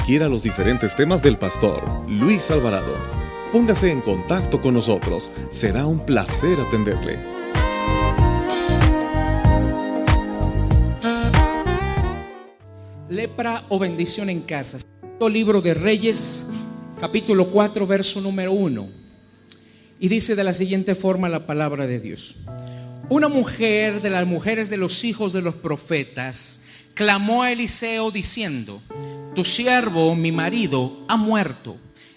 quiera los diferentes temas del pastor Luis Alvarado, póngase en contacto con nosotros. Será un placer atenderle. Lepra o bendición en casa. Libro de Reyes, capítulo 4, verso número 1. Y dice de la siguiente forma la palabra de Dios: una mujer de las mujeres de los hijos de los profetas clamó a Eliseo diciendo: tu siervo, mi marido, ha muerto,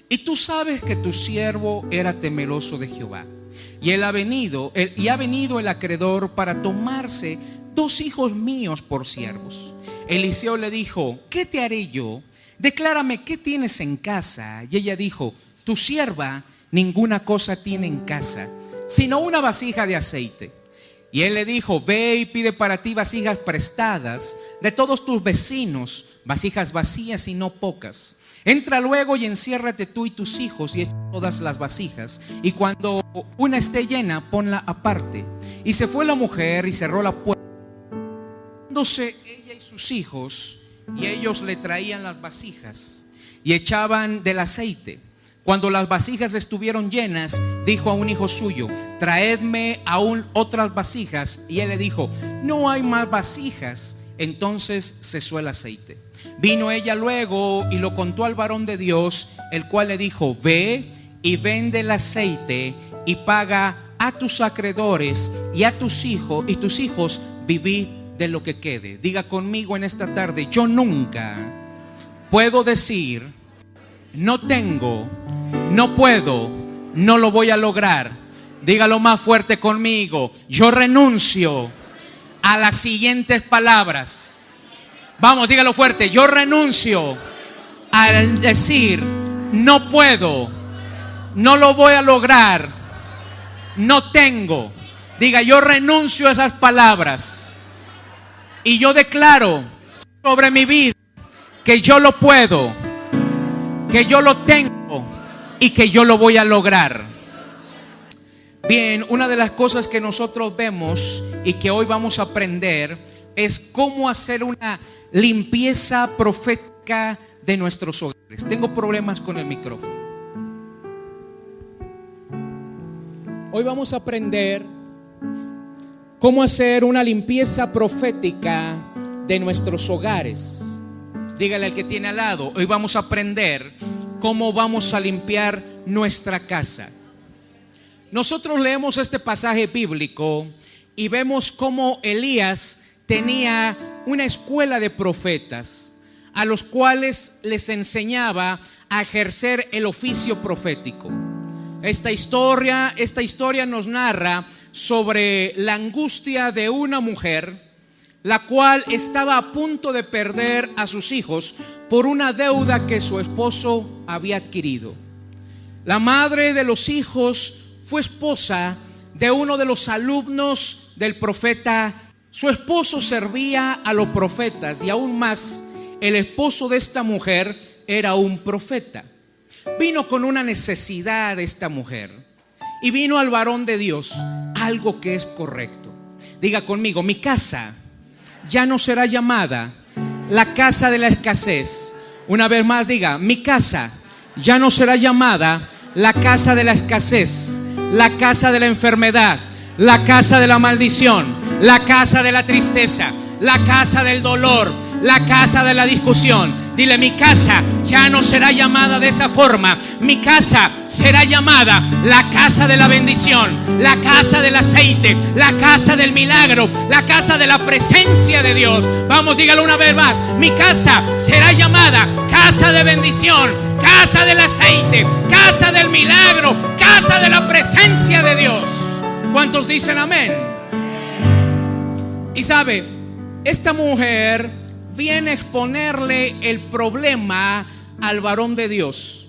y tú sabes que tu siervo era temeroso de Jehová. Y ha venido el acreedor para tomarse 2 hijos míos por siervos. Eliseo le dijo: ¿qué te haré yo? Declárame qué tienes en casa. Y ella dijo: tu sierva ninguna cosa tiene en casa, sino una vasija de aceite. Y él le dijo: ve y pide para ti vasijas prestadas de todos tus vecinos, vasijas vacías y no pocas. Entra luego y enciérrate tú y tus hijos y echa todas las vasijas, y cuando una esté llena, ponla aparte. Y se fue la mujer y cerró la puerta, dándose ella y sus hijos, y ellos le traían las vasijas y echaban del aceite. Cuando las vasijas estuvieron llenas, dijo a un hijo suyo: traedme aún otras vasijas. Y él le dijo: no hay más vasijas. Entonces cesó el aceite. Vino ella luego y lo contó al varón de Dios, el cual le dijo: ve y vende el aceite y paga a tus acreedores y a tus hijos vivid de lo que quede. Diga conmigo en esta tarde: yo nunca puedo decir no tengo, no puedo, no lo voy a lograr. Dígalo más fuerte conmigo: yo renuncio a las siguientes palabras. Vamos, dígalo fuerte: yo renuncio al decir no puedo, no lo voy a lograr, no tengo. Diga: yo renuncio a esas palabras. Y yo declaro sobre mi vida que yo lo puedo, que yo lo tengo y que yo lo voy a lograr. Bien, una de las cosas que nosotros vemos y que hoy vamos a aprender es cómo hacer una limpieza profética de nuestros hogares. Tengo problemas con el micrófono. Hoy vamos a aprender cómo hacer una limpieza profética de nuestros hogares. Dígale al que tiene al lado: hoy vamos a aprender cómo vamos a limpiar nuestra casa. Nosotros leemos este pasaje bíblico y vemos cómo Elías tenía una escuela de profetas a los cuales les enseñaba a ejercer el oficio profético. Esta historia nos narra sobre la angustia de una mujer, la cual estaba a punto de perder a sus hijos por una deuda que su esposo había adquirido. La madre de los hijos fue esposa de uno de los alumnos del profeta. Su esposo servía a los profetas, y aún más, el esposo de esta mujer era un profeta. Vino con una necesidad esta mujer y vino al varón de Dios, algo que es correcto. Diga conmigo: mi casa ya no será llamada la casa de la escasez. Una vez más diga: mi casa ya no será llamada la casa de la escasez, la casa de la enfermedad, la casa de la maldición, la casa de la tristeza, la casa del dolor, la casa de la discusión. Dile: mi casa ya no será llamada de esa forma. Mi casa será llamada la casa de la bendición, la casa del aceite, la casa del milagro, la casa de la presencia de Dios. Vamos, dígalo una vez más: mi casa será llamada casa de bendición, casa del aceite, casa del milagro, casa de la presencia de Dios. ¿Cuántos dicen amén? Y sabe, esta mujer viene a exponerle el problema al varón de Dios.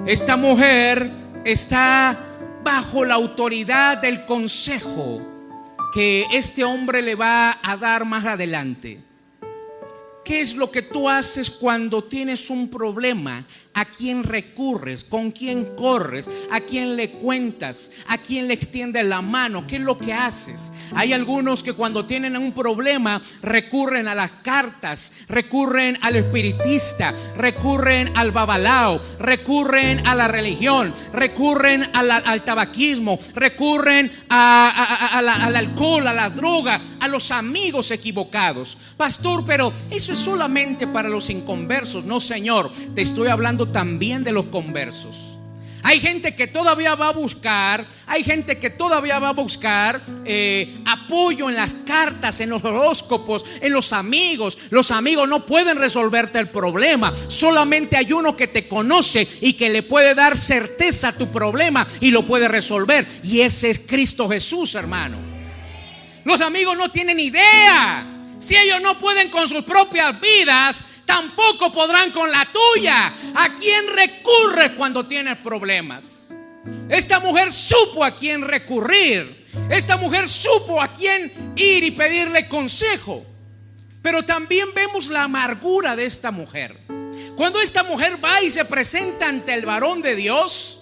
Esta mujer está bajo la autoridad del consejo que este hombre le va a dar más adelante. ¿Qué es lo que tú haces cuando tienes un problema? ¿A quién recurres? ¿Con quién corres? ¿A quién le cuentas? ¿A quién le extiendes la mano? ¿Qué es lo que haces? Hay algunos que cuando tienen un problema recurren a las cartas, recurren al espiritista, recurren al babalao, recurren a la religión, recurren al tabaquismo, recurren al alcohol, a la droga, a los amigos equivocados. Pastor, pero eso es solamente para los inconversos. No, señor, te estoy hablando también de los conversos. Hay gente que todavía va a buscar, apoyo en las cartas, en los horóscopos, en los amigos. Los amigos no pueden resolverte el problema. Solamente hay uno que te conoce y que le puede dar certeza a tu problema y lo puede resolver. Y ese es Cristo Jesús, hermano. Los amigos no tienen idea. Si ellos no pueden con sus propias vidas, tampoco podrán con la tuya. ¿A quién recurres cuando tienes problemas? Esta mujer supo a quién recurrir. Esta mujer supo a quién ir y pedirle consejo. Pero también vemos la amargura de esta mujer. Cuando esta mujer va y se presenta ante el varón de Dios,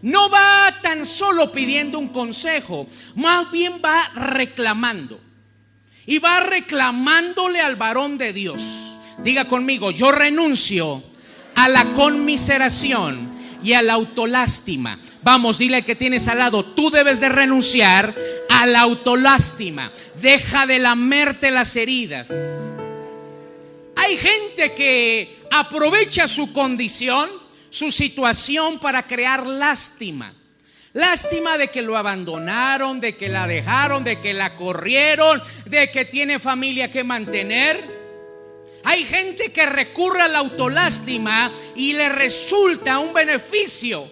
no va tan solo pidiendo un consejo, más bien va reclamando. Y va reclamándole al varón de Dios. Diga conmigo: yo renuncio a la conmiseración y a la autolástima. Vamos, dile al que tienes al lado: tú debes de renunciar a la autolástima. Deja de lamerte las heridas. Hay gente que aprovecha su condición, su situación, para crear lástima. Lástima de que lo abandonaron, de que la dejaron, de que la corrieron, de que tiene familia que mantener. Hay gente que recurre a la autolástima y le resulta un beneficio,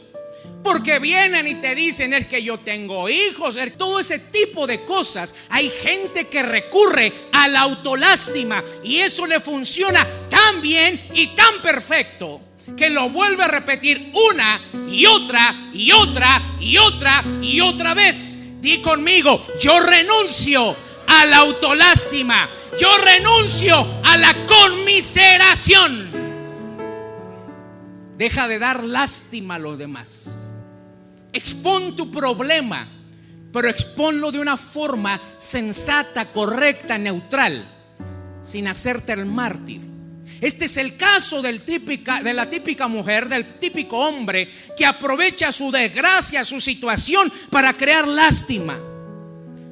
porque vienen y te dicen: es que yo tengo hijos, todo ese tipo de cosas. Hay gente que recurre a la autolástima y eso le funciona tan bien y tan perfecto que lo vuelve a repetir una y otra y otra y otra y otra vez. Di conmigo: yo renuncio a la autolástima, yo renuncio a la conmiseración. Deja de dar lástima a los demás. Expon tu problema, pero exponlo de una forma sensata, correcta, neutral, sin hacerte el mártir. Este es el caso de la típica mujer, del típico hombre que aprovecha su desgracia, su situación, para crear lástima.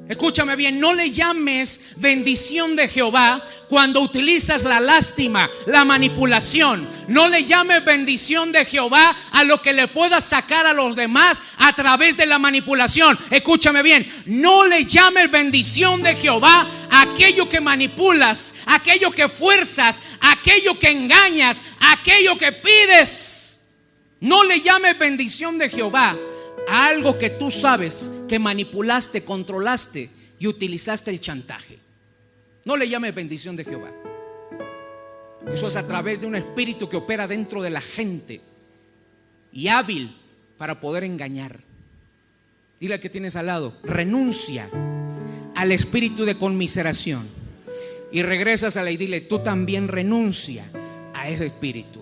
Escúchame bien, no le llames bendición de Jehová cuando utilizas la lástima, la manipulación. No le llames bendición de Jehová a lo que le puedas sacar a los demás a través de la manipulación. Escúchame bien, no le llames bendición de Jehová a aquello que manipulas, aquello que fuerzas, aquello que engañas, aquello que pides. No le llames bendición de Jehová a algo que tú sabes que manipulaste, controlaste y utilizaste el chantaje. No le llames bendición de Jehová. Eso es a través de un espíritu que opera dentro de la gente y hábil para poder engañar. Dile al que tienes al lado: renuncia al espíritu de conmiseración. Y regresas a la y dile: tú también renuncia a ese espíritu.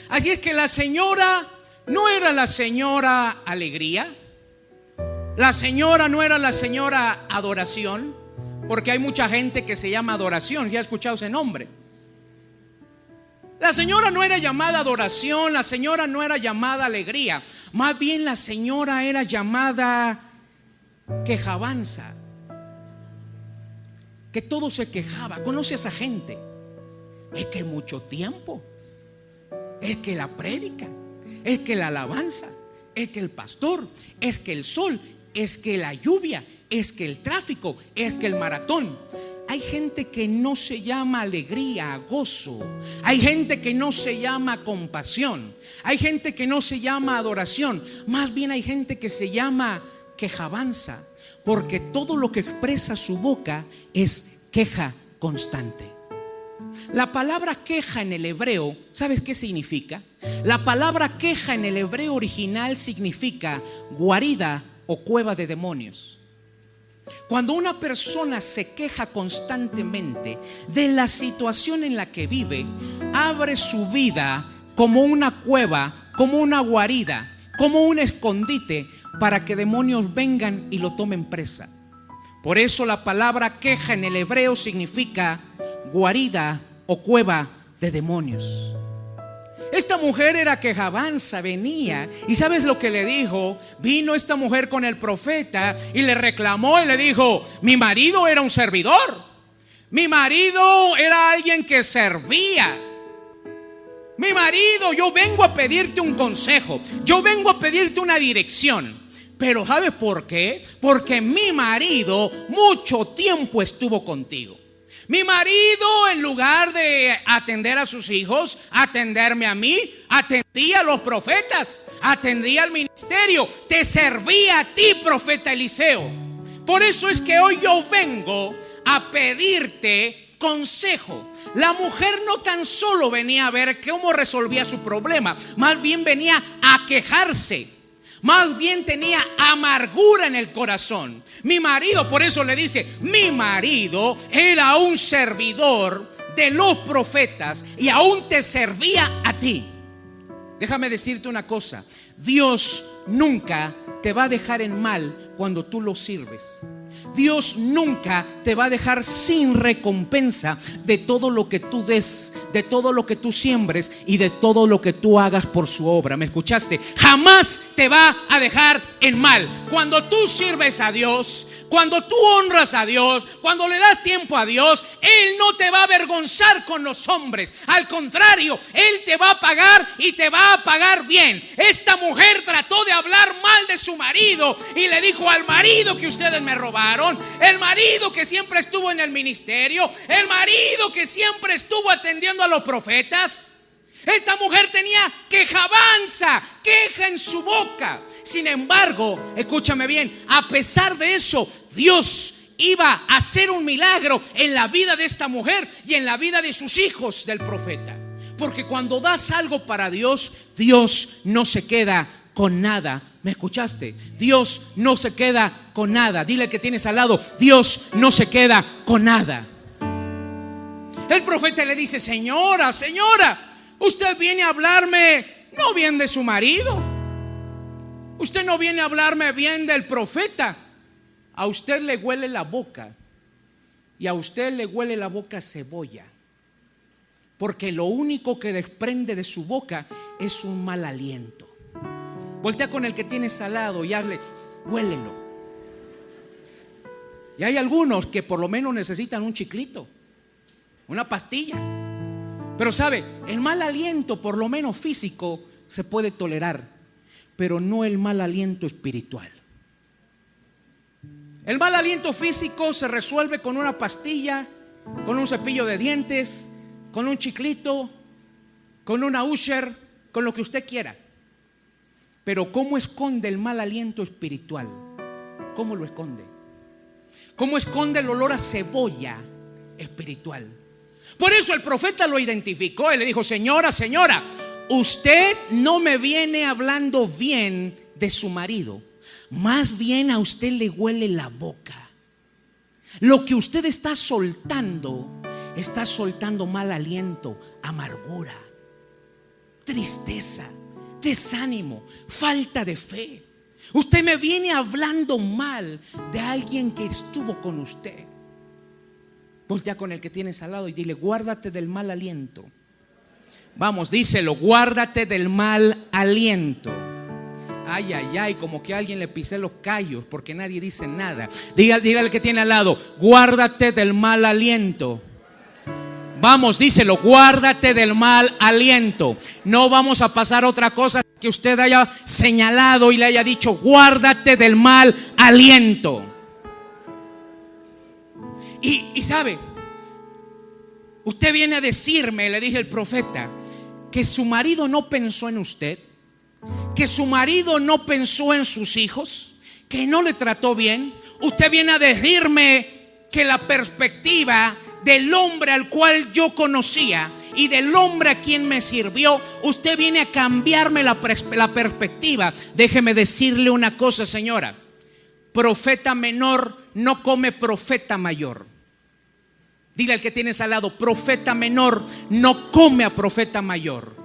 Así es que la señora no era la señora alegría. La señora no era la señora adoración, porque hay mucha gente que se llama adoración. ¿Ya has escuchado ese nombre? La señora no era llamada adoración, la señora no era llamada alegría. Más bien la señora era llamada quejabanza. Que todo se quejaba. ¿Conoce a esa gente? Es que mucho tiempo, es que la prédica, es que la alabanza, es que el pastor, es que el sol, es que la lluvia, es que el tráfico, es que el maratón. Hay gente que no se llama alegría, gozo. Hay gente que no se llama compasión. Hay gente que no se llama adoración. Más bien hay gente que se llama quejabanza, porque todo lo que expresa su boca es queja constante. La palabra queja en el hebreo, ¿sabes qué significa? La palabra queja en el hebreo original significa guarida o cueva de demonios. Cuando una persona se queja constantemente de la situación en la que vive, abre su vida como una cueva, como una guarida, como un escondite para que demonios vengan y lo tomen presa. Por eso la palabra queja en el hebreo significa guarida o cueva de demonios. Esta mujer era quejabanza, venía, y ¿sabes lo que le dijo? Vino esta mujer con el profeta y le reclamó y le dijo: mi marido era un servidor, mi marido era alguien que servía, mi marido, yo vengo a pedirte un consejo, yo vengo a pedirte una dirección. Pero ¿sabes por qué? Porque mi marido mucho tiempo estuvo contigo. Mi marido, en lugar de atender a sus hijos, atenderme a mí, atendía a los profetas, atendía al ministerio, te servía a ti, profeta Eliseo. Por eso es que hoy yo vengo a pedirte consejo. La mujer no tan solo venía a ver cómo resolvía su problema, más bien venía a quejarse. Más bien tenía amargura en el corazón. Mi marido, por eso le dice, mi marido era un servidor de los profetas y aún te servía a ti. Déjame decirte una cosa: Dios nunca te va a dejar en mal cuando tú lo sirves. Dios nunca te va a dejar sin recompensa de todo lo que tú des, de todo lo que tú siembres y de todo lo que tú hagas por su obra. ¿Me escuchaste? Jamás te va a dejar en mal. Cuando tú sirves a Dios, cuando tú honras a Dios, cuando le das tiempo a Dios, Él no te va a avergonzar con los hombres. Al contrario, Él te va a pagar y te va a pagar bien. Esta mujer trató de hablar mal de su marido y le dijo al marido que ustedes me robaron, el marido que siempre estuvo en el ministerio, el marido que siempre estuvo atendiendo a los profetas. Esta mujer tenía quejabanza, queja en su boca. Sin embargo, escúchame bien, a pesar de eso, Dios iba a hacer un milagro en la vida de esta mujer y en la vida de sus hijos del profeta. Porque cuando das algo para Dios, Dios no se queda con nada. ¿Me escuchaste? Dios no se queda con nada. Dile al que tienes al lado: Dios no se queda con nada. El profeta le dice: señora, usted viene a hablarme no bien de su marido, usted no viene a hablarme bien del profeta. A usted le huele la boca, y a usted le huele la boca cebolla, porque lo único que desprende de su boca es un mal aliento. Voltea con el que tienes al lado y hazle: huélelo. Y hay algunos que por lo menos necesitan un chiclito, una pastilla. Pero sabe, el mal aliento, por lo menos físico, se puede tolerar, pero no el mal aliento espiritual. El mal aliento físico se resuelve con una pastilla, con un cepillo de dientes, con un chiclito, con una Usher, con lo que usted quiera. Pero ¿cómo esconde el mal aliento espiritual? ¿Cómo lo esconde? ¿Cómo esconde el olor a cebolla espiritual? Por eso el profeta lo identificó y le dijo: señora, usted no me viene hablando bien de su marido, más bien a usted le huele la boca. Lo que usted está soltando mal aliento, amargura, tristeza, desánimo, falta de fe. Usted me viene hablando mal de alguien que estuvo con usted. Voltea con el que tienes al lado y dile: guárdate del mal aliento. Vamos, díselo: guárdate del mal aliento. Ay, ay, ay, como que a alguien le pisé los callos porque nadie dice nada. Dígale al que tiene al lado: guárdate del mal aliento. Vamos, díselo: guárdate del mal aliento. No vamos a pasar otra cosa que usted haya señalado y le haya dicho: guárdate del mal aliento. Y sabe, usted viene a decirme, le dije el profeta, que su marido no pensó en usted, que su marido no pensó en sus hijos, que no le trató bien. Usted viene a decirme que la perspectiva del hombre al cual yo conocía y del hombre a quien me sirvió, usted viene a cambiarme la perspectiva. Déjeme decirle una cosa, señora: profeta menor no come profeta mayor. Dile al que tienes al lado, profeta menor no come a profeta mayor.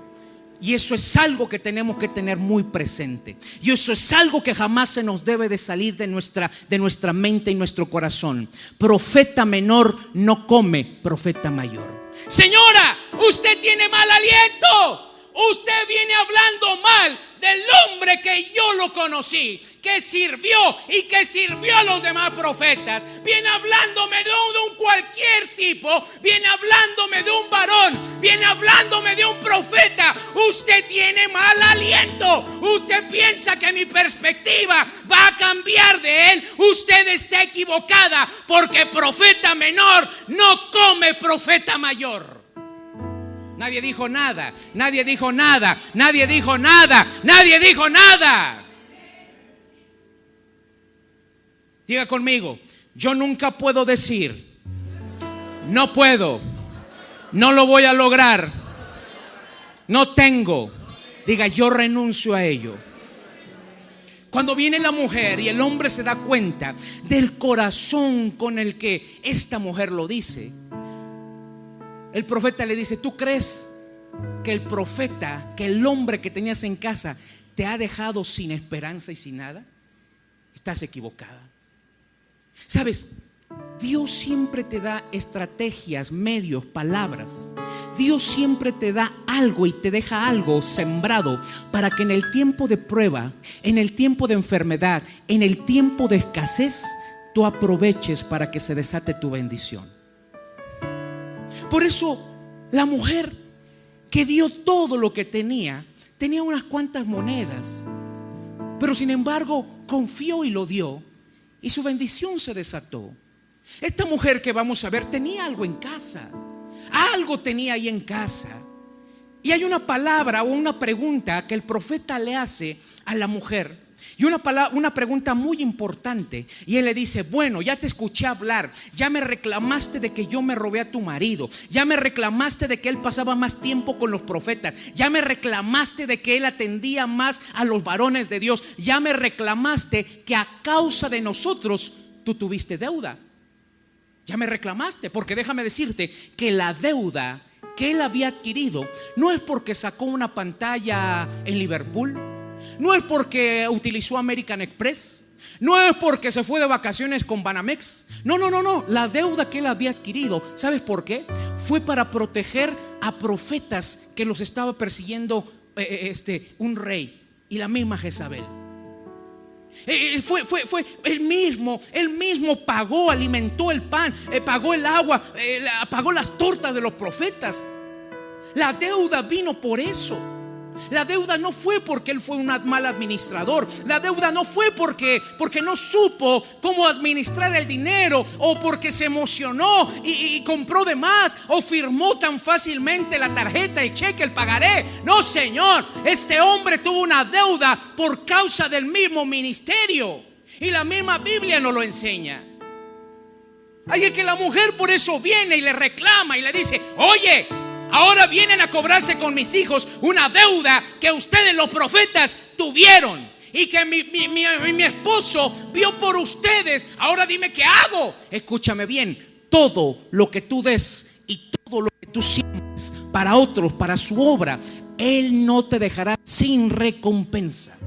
Y eso es algo que tenemos que tener muy presente. Y eso es algo que jamás se nos debe de salir de nuestra mente y nuestro corazón. Profeta menor no come profeta mayor. Señora, usted tiene mal aliento. Usted viene hablando mal del hombre que yo lo conocí, que sirvió y que sirvió a los demás profetas. Viene hablándome de un cualquier tipo. Viene hablándome de un varón. Viene hablándome de un profeta. Usted tiene mal aliento. Usted piensa que mi perspectiva va a cambiar de él. Usted está equivocada, porque profeta menor no come profeta mayor. Nadie dijo nada, nadie dijo nada, nadie dijo nada, nadie dijo nada. Diga conmigo, yo nunca puedo decir, no puedo, no lo voy a lograr, no tengo. Diga, yo renuncio a ello. Cuando viene la mujer y el hombre se da cuenta del corazón con el que esta mujer lo dice, el profeta le dice: ¿tú crees que el profeta, que el hombre que tenías en casa te ha dejado sin esperanza y sin nada? Estás equivocada. ¿Sabes? Dios siempre te da estrategias, medios, palabras. Dios siempre te da algo y te deja algo sembrado para que en el tiempo de prueba, en el tiempo de enfermedad, en el tiempo de escasez, tú aproveches para que se desate tu bendición. Por eso la mujer que dio todo lo que tenía unas cuantas monedas, pero sin embargo confió y lo dio, y su bendición se desató. Esta mujer que vamos a ver tenía algo en casa, algo tenía ahí en casa. Y hay una palabra o una pregunta que el profeta le hace a la mujer. Y una pregunta muy importante. Y él le dice: bueno, ya te escuché hablar. Ya me reclamaste de que yo me robé a tu marido. Ya me reclamaste de que él pasaba más tiempo con los profetas. Ya me reclamaste de que él atendía más a los varones de Dios. Ya me reclamaste que a causa de nosotros tú tuviste deuda. Ya me reclamaste, porque déjame decirte que la deuda que él había adquirido no es porque sacó una pantalla en Liverpool, no es porque utilizó American Express, no es porque se fue de vacaciones con Banamex. No. La deuda que él había adquirido, ¿sabes por qué? Fue para proteger a profetas que los estaba persiguiendo un rey y la misma Jezabel. Fue él mismo pagó, alimentó el pan, pagó el agua, pagó las tortas de los profetas. La deuda vino por eso. La deuda no fue porque él fue un mal administrador. La deuda no fue porque no supo cómo administrar el dinero, o porque se emocionó y compró de más, o firmó tan fácilmente la tarjeta, el cheque, el pagaré. No, señor, este hombre tuvo una deuda por causa del mismo ministerio, y la misma Biblia nos lo enseña. Así que la mujer por eso viene y le reclama y le dice: oye, ahora vienen a cobrarse con mis hijos una deuda que ustedes los profetas tuvieron, y que mi esposo vio por ustedes. Ahora dime qué hago. Escúchame bien: todo lo que tú des y todo lo que tú siembres para otros, para su obra, Él no te dejará sin recompensa.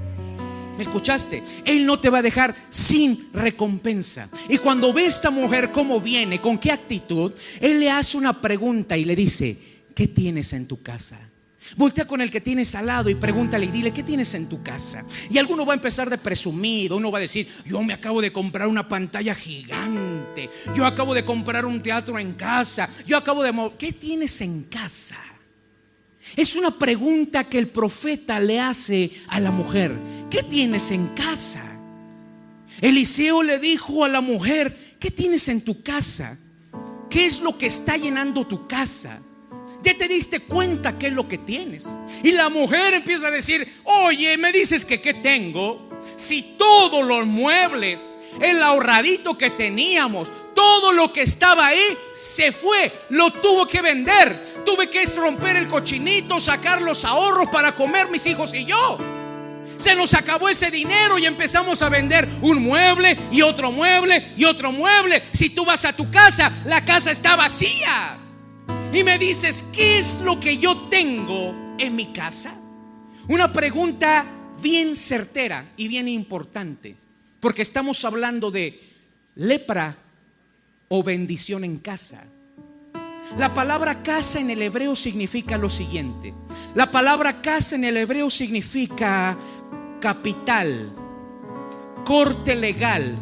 ¿Me escuchaste? Él no te va a dejar sin recompensa. Y cuando ve a esta mujer cómo viene, con qué actitud, Él le hace una pregunta y le dice: ¿qué tienes en tu casa? Voltea con el que tienes al lado y pregúntale y dile: ¿qué tienes en tu casa? Y alguno va a empezar de presumido. Uno va a decir: yo me acabo de comprar una pantalla gigante, yo acabo de comprar un teatro en casa, yo acabo de... ¿Qué tienes en casa? Es una pregunta que el profeta le hace a la mujer. ¿Qué tienes en casa? Eliseo le dijo a la mujer: ¿qué tienes en tu casa? ¿Qué es lo que está llenando tu casa? ¿Ya te diste cuenta qué es lo que tienes? Y la mujer empieza a decir: oye, me dices que qué tengo, si todos los muebles, el ahorradito que teníamos, todo lo que estaba ahí se fue, lo tuvo que vender. Tuve que romper el cochinito, sacar los ahorros para comer mis hijos y yo. Se nos acabó ese dinero y empezamos a vender un mueble y otro mueble y otro mueble. Si tú vas a tu casa, la casa está vacía. Y me dices, ¿qué es lo que yo tengo en mi casa? Una pregunta bien certera y bien importante, porque estamos hablando de lepra o bendición en casa. La palabra casa en el hebreo significa lo siguiente. La palabra casa en el hebreo significa capital, corte legal,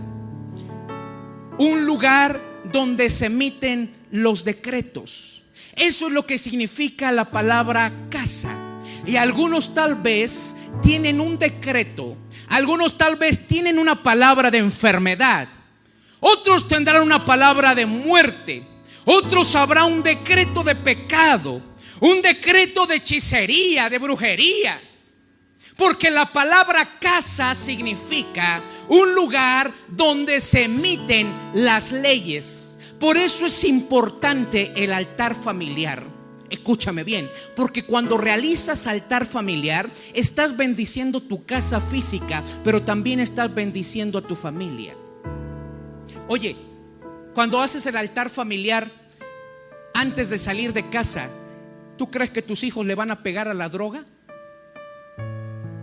un lugar donde se emiten los decretos. Eso es lo que significa la palabra casa. Y algunos tal vez tienen un decreto, algunos tal vez tienen una palabra de enfermedad, otros tendrán una palabra de muerte, otros habrá un decreto de pecado, un decreto de hechicería, de brujería. Porque la palabra casa significa un lugar donde se emiten las leyes. Por eso es importante el altar familiar. Escúchame bien, porque cuando realizas altar familiar, estás bendiciendo tu casa física, pero también estás bendiciendo a tu familia. Oye, cuando haces el altar familiar, antes de salir de casa, ¿tú crees que tus hijos le van a pegar a la droga?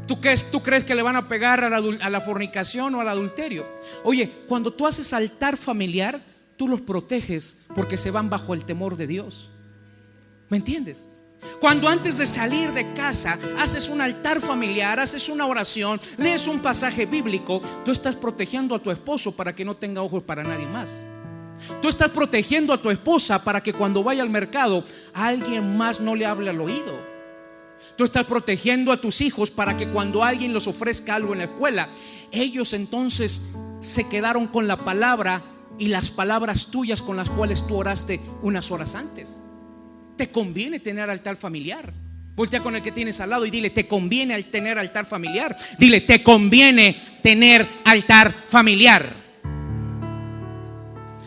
¿Tú crees que le van a pegar a la fornicación o al adulterio? Oye, cuando tú haces altar familiar, tú los proteges porque se van bajo el temor de Dios. ¿Me entiendes? Cuando antes de salir de casa haces un altar familiar, haces una oración, lees un pasaje bíblico, tú estás protegiendo a tu esposo para que no tenga ojos para nadie más. Tú estás protegiendo a tu esposa para que cuando vaya al mercado alguien más no le hable al oído. Tú estás protegiendo a tus hijos para que cuando alguien les ofrezca algo en la escuela, ellos entonces se quedaron con la palabra y las palabras tuyas con las cuales tú oraste unas horas antes. Te conviene tener altar familiar. Voltea con el que tienes al lado y dile, ¿te conviene tener altar familiar? Dile, ¿te conviene tener altar familiar?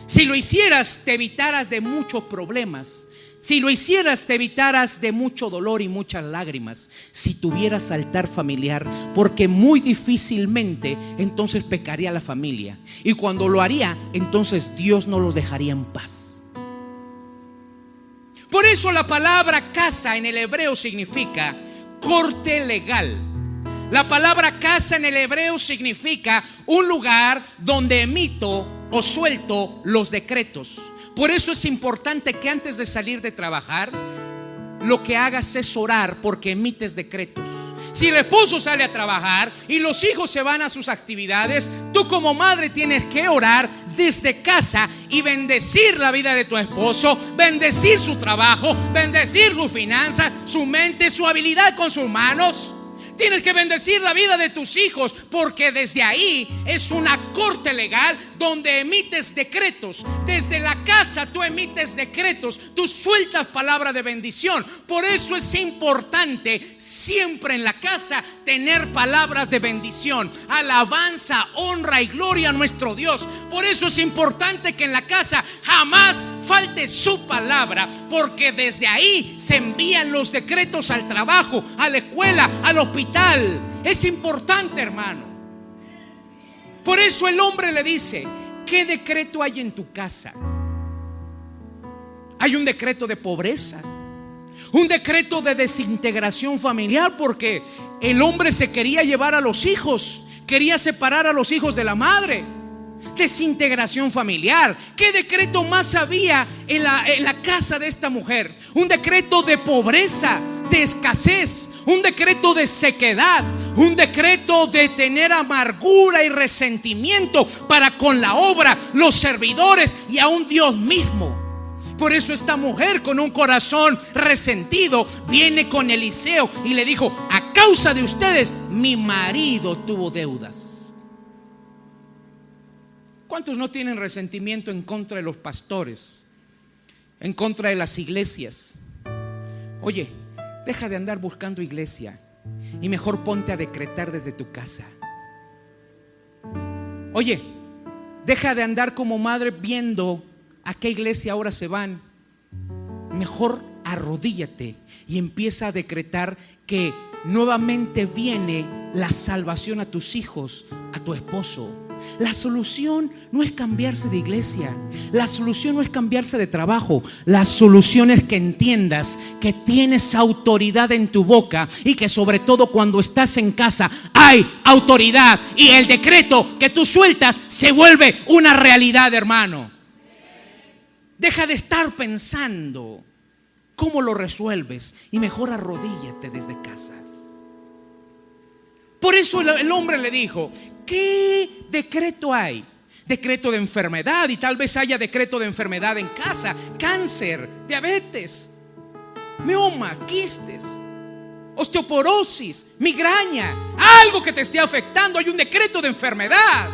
Si lo hicieras, te evitaras de muchos problemas. Si lo hicieras, te evitaras de mucho dolor y muchas lágrimas. Si tuvieras altar familiar, porque muy difícilmente entonces pecaría la familia. Y cuando lo haría, entonces Dios no los dejaría en paz. Por eso la palabra casa en el hebreo significa corte legal. La palabra casa en el hebreo significa un lugar donde emito o suelto los decretos. Por eso es importante que antes de salir de trabajar, lo que hagas es orar, porque emites decretos. Si el esposo sale a trabajar y los hijos se van a sus actividades, tú como madre tienes que orar desde casa y bendecir la vida de tu esposo, bendecir su trabajo, bendecir su finanza, su mente, su habilidad con sus manos. Tienes que bendecir la vida de tus hijos, porque desde ahí es una corte legal donde emites decretos. Desde la casa tú emites decretos, tú sueltas palabra de bendición. Por eso es importante siempre en la casa tener palabras de bendición, alabanza, honra y gloria a nuestro Dios. Por eso es importante que en la casa jamás falte su palabra, porque desde ahí se envían los decretos al trabajo, a la escuela, al hospital. Es importante, hermano. Por eso el hombre le dice, ¿qué decreto hay en tu casa? Hay un decreto de pobreza, un decreto de desintegración familiar, porque el hombre se quería llevar a los hijos, quería separar a los hijos de la madre. Desintegración familiar. ¿Qué decreto más había en la casa de esta mujer? Un decreto de pobreza, de escasez, un decreto de sequedad, un decreto de tener amargura y resentimiento para con la obra, los servidores y aún Dios mismo. Por eso esta mujer, con un corazón resentido, viene con Eliseo y le dijo: a causa de ustedes mi marido tuvo deudas. ¿Cuántos no tienen resentimiento en contra de los pastores, en contra de las iglesias? Oye, deja de andar buscando iglesia y mejor ponte a decretar desde tu casa. Oye, deja de andar como madre viendo a qué iglesia ahora se van. Mejor arrodíllate y empieza a decretar que nuevamente viene la salvación a tus hijos, a tu esposo. La solución no es cambiarse de iglesia, la solución no es cambiarse de trabajo, la solución es que entiendas que tienes autoridad en tu boca y que sobre todo cuando estás en casa hay autoridad y el decreto que tú sueltas se vuelve una realidad, hermano. Deja de estar pensando cómo lo resuelves y mejor arrodíllate desde casa. Por eso el hombre le dijo: ¿qué decreto hay? Decreto de enfermedad, y tal vez haya decreto de enfermedad en casa: cáncer, diabetes, mioma, quistes, osteoporosis, migraña, algo que te esté afectando. Hay un decreto de enfermedad.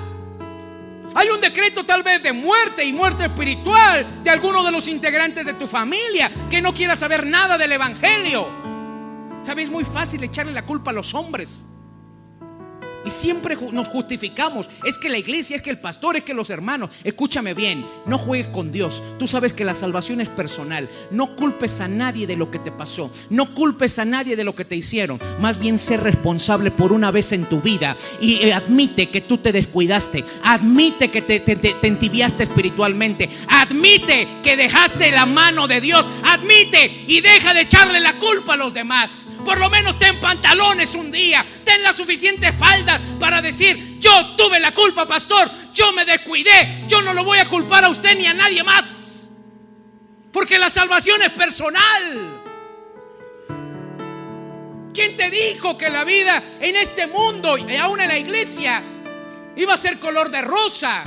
Hay un decreto tal vez de muerte y muerte espiritual de alguno de los integrantes de tu familia que no quiera saber nada del evangelio. ¿Sabes? Es muy fácil echarle la culpa a los hombres. Y siempre nos justificamos: es que la iglesia, es que el pastor, es que los hermanos. Escúchame bien, no juegues con Dios. Tú sabes que la salvación es personal. No culpes a nadie de lo que te pasó. No culpes a nadie de lo que te hicieron. Más bien sé responsable por una vez en tu vida y admite que tú te descuidaste. Admite que te entibiaste espiritualmente. Admite que dejaste la mano de Dios. Admite y deja de echarle la culpa a los demás. Por lo menos ten pantalones un día. Ten la suficiente falda para decir: yo tuve la culpa, pastor, yo me descuidé, yo no lo voy a culpar a usted ni a nadie más, porque la salvación es personal. ¿Quién te dijo que la vida en este mundo y aún en la iglesia iba a ser color de rosa?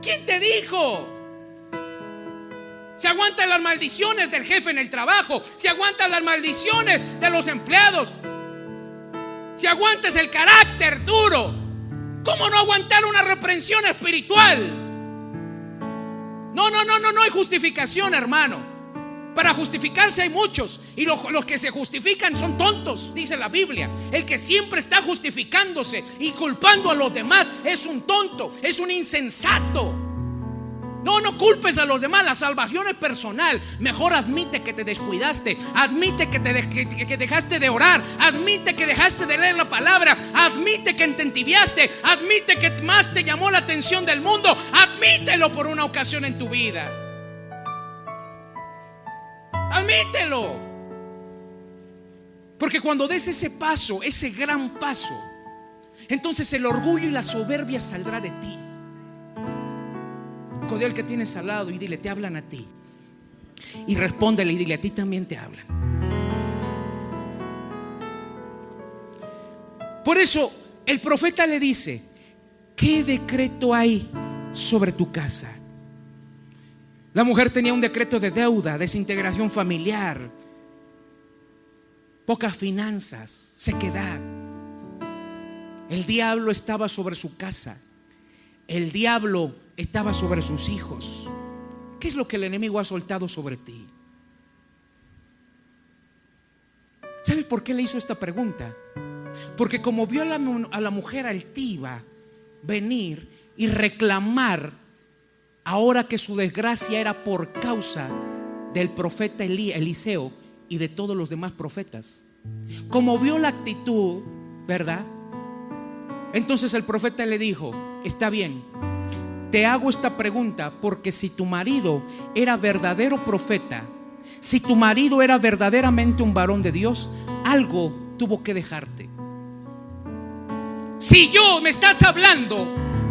¿Quién te dijo? Se aguantan las maldiciones del jefe en el trabajo, se aguantan las maldiciones de los empleados, si aguantas el carácter duro, ¿cómo no aguantar una reprensión espiritual? No hay justificación, hermano. Para justificarse hay muchos, y los que se justifican son tontos, dice la Biblia. El que siempre está justificándose y culpando a los demás es un tonto, es un insensato. No culpes a los demás, la salvación es personal. Mejor admite que te descuidaste, admite que dejaste de orar, admite que dejaste de leer la palabra, admite que te entibiaste, admite que más te llamó la atención del mundo. Admítelo por una ocasión en tu vida. Admítelo. Porque cuando des ese paso, ese gran paso, entonces el orgullo y la soberbia saldrá de ti. Codea al que tienes al lado y dile: te hablan a ti. Y respóndele y dile: a ti también te hablan. Por eso el profeta le dice: ¿qué decreto hay sobre tu casa? La mujer tenía un decreto de deuda, desintegración familiar, pocas finanzas, sequedad. El diablo estaba sobre su casa. El diablo estaba sobre sus hijos. ¿Qué es lo que el enemigo ha soltado sobre ti? ¿Sabes por qué le hizo esta pregunta? Porque como vio a la mujer altiva venir y reclamar, ahora que su desgracia era por causa del profeta Eliseo y de todos los demás profetas, como vio la actitud, ¿verdad? Entonces el profeta le dijo: está bien, te hago esta pregunta porque si tu marido era verdadero profeta, si tu marido era verdaderamente un varón de Dios, algo tuvo que dejarte. Si me estás hablando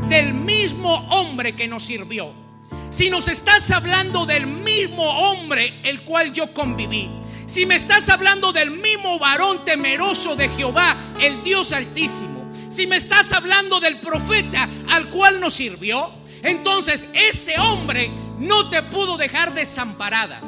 del mismo hombre que nos sirvió, si nos estás hablando del mismo hombre el cual yo conviví, si me estás hablando del mismo varón temeroso de Jehová, el Dios Altísimo, si me estás hablando del profeta al cual nos sirvió, entonces ese hombre no te pudo dejar desamparada.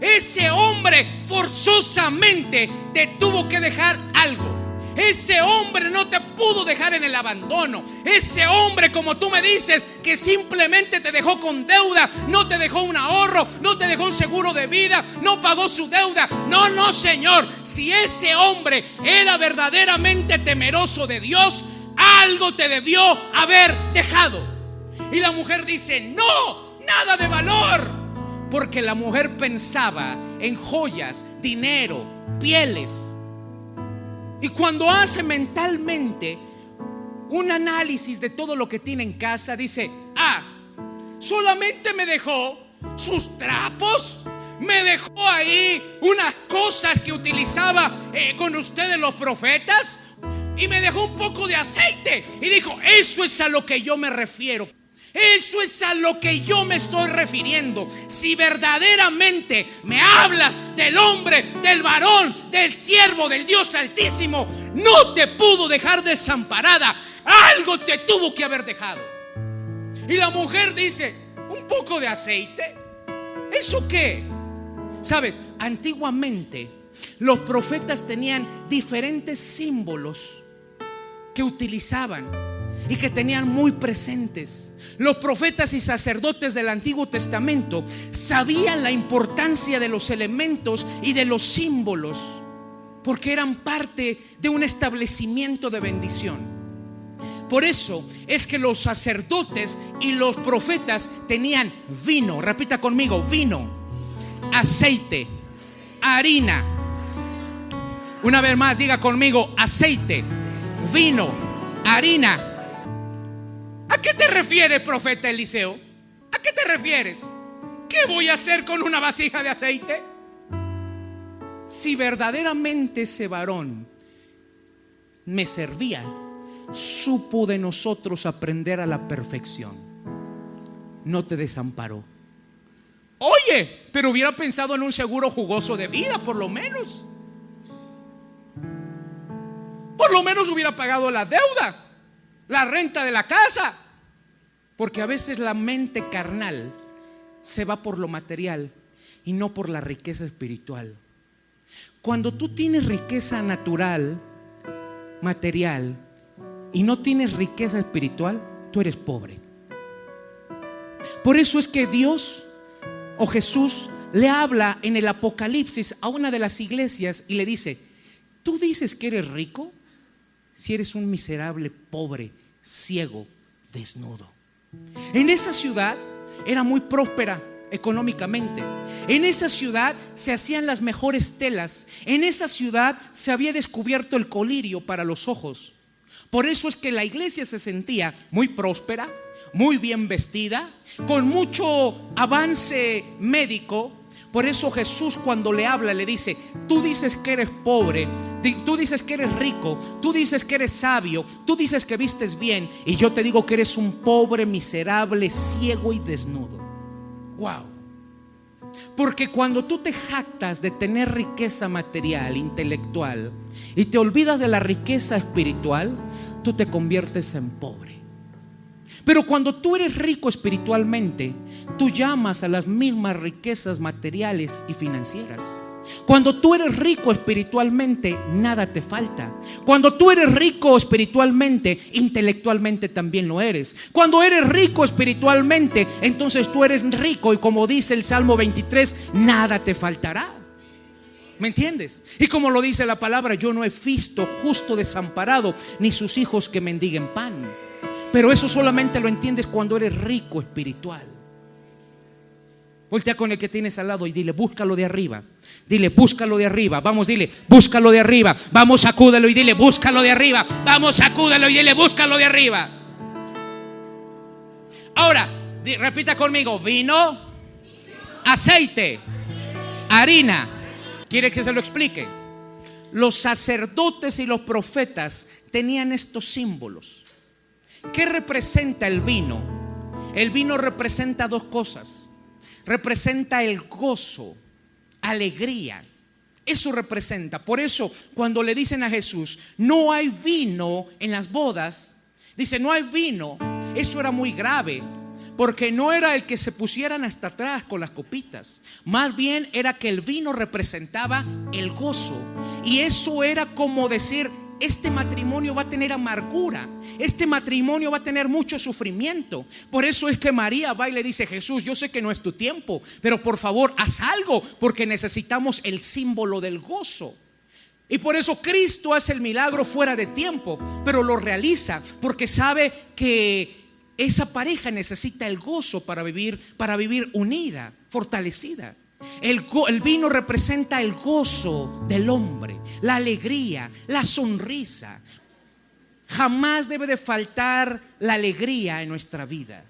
Ese hombre forzosamente te tuvo que dejar algo. Ese hombre no te pudo dejar en el abandono. Ese hombre, como tú me dices, que simplemente te dejó con deuda, no te dejó un ahorro, no te dejó un seguro de vida, no pagó su deuda. No, Señor. Si ese hombre era verdaderamente temeroso de Dios, algo te debió haber dejado. Y la mujer dice: no, nada de valor. porque la mujer pensaba en joyas, dinero, pieles. Y cuando hace mentalmente un análisis de todo lo que tiene en casa, dice: solamente me dejó sus trapos, me dejó ahí unas cosas que utilizaba con ustedes los profetas, y me dejó un poco de aceite. Y dijo: eso es a lo que yo me refiero. Eso es a lo que yo me estoy refiriendo. Si verdaderamente me hablas del hombre, del varón, del siervo, del Dios Altísimo, no te pudo dejar desamparada. Algo te tuvo que haber dejado. Y la mujer dice: ¿un poco de aceite? ¿Eso qué? Sabes, antiguamente los profetas tenían diferentes símbolos que utilizaban y que tenían muy presentes. Los profetas y sacerdotes del Antiguo Testamento sabían la importancia de los elementos y de los símbolos, porque eran parte de un establecimiento de bendición. Por eso es que los sacerdotes y los profetas tenían vino. Repita conmigo: vino, aceite, harina. Una vez más, diga conmigo: aceite, vino, harina. ¿A qué te refieres, profeta Eliseo? ¿A qué te refieres? ¿Qué voy a hacer con una vasija de aceite? Si verdaderamente ese varón me servía, supo de nosotros aprender a la perfección. No te desamparó. Oye, pero hubiera pensado en un seguro jugoso de vida, por lo menos. Por lo menos hubiera pagado la deuda, la renta de la casa. Porque a veces la mente carnal se va por lo material y no por la riqueza espiritual. Cuando tú tienes riqueza natural, material, y no tienes riqueza espiritual, tú eres pobre. Por eso es que Dios o Jesús le habla en el Apocalipsis a una de las iglesias y le dice: ¿tú dices que eres rico si eres un miserable, pobre, ciego, desnudo? En esa ciudad era muy próspera económicamente. En esa ciudad se hacían las mejores telas. En esa ciudad se había descubierto el colirio para los ojos. Por eso es que la iglesia se sentía muy próspera, muy bien vestida, con mucho avance médico. Por eso Jesús, cuando le habla, le dice: tú dices que eres pobre, tú dices que eres rico, tú dices que eres sabio, tú dices que vistes bien, y yo te digo que eres un pobre, miserable, ciego y desnudo. Wow. Porque cuando tú te jactas de tener riqueza material, intelectual, y te olvidas de la riqueza espiritual, tú te conviertes en pobre. Pero cuando tú eres rico espiritualmente, tú llamas a las mismas riquezas materiales y financieras. Cuando tú eres rico espiritualmente, nada te falta. Cuando tú eres rico espiritualmente, intelectualmente también lo eres. Cuando eres rico espiritualmente, entonces tú eres rico, y como dice el Salmo 23, nada te faltará. ¿Me entiendes? Y como lo dice la palabra: yo no he visto justo desamparado, ni sus hijos que mendiguen pan. Pero eso solamente lo entiendes cuando eres rico espiritual. Voltea con el que tienes al lado y dile: búscalo de arriba. Dile: búscalo de arriba. Vamos, dile: búscalo de arriba. Vamos, sacúdelo y dile: búscalo de arriba. Vamos, sacúdelo y dile: búscalo de arriba. Ahora, repita conmigo: vino, aceite, harina. ¿Quiere que se lo explique? Los sacerdotes y los profetas tenían estos símbolos. ¿Qué representa el vino? El vino representa dos cosas. Representa el gozo, alegría. Eso representa. Por eso cuando le dicen a Jesús: no hay vino en las bodas, dice: no hay vino. Eso era muy grave, porque no era el que se pusieran hasta atrás con las copitas. Más bien era que el vino representaba el gozo. Y eso era como decir: este matrimonio va a tener amargura, este matrimonio va a tener mucho sufrimiento. Por eso es que María va y le dice: Jesús, yo sé que no es tu tiempo, pero por favor haz algo, porque necesitamos el símbolo del gozo. Y por eso Cristo hace el milagro fuera de tiempo, pero lo realiza porque sabe que esa pareja necesita el gozo para vivir unida, fortalecida. El vino representa el gozo del hombre, la alegría, la sonrisa. Jamás debe de faltar la alegría en nuestra vida.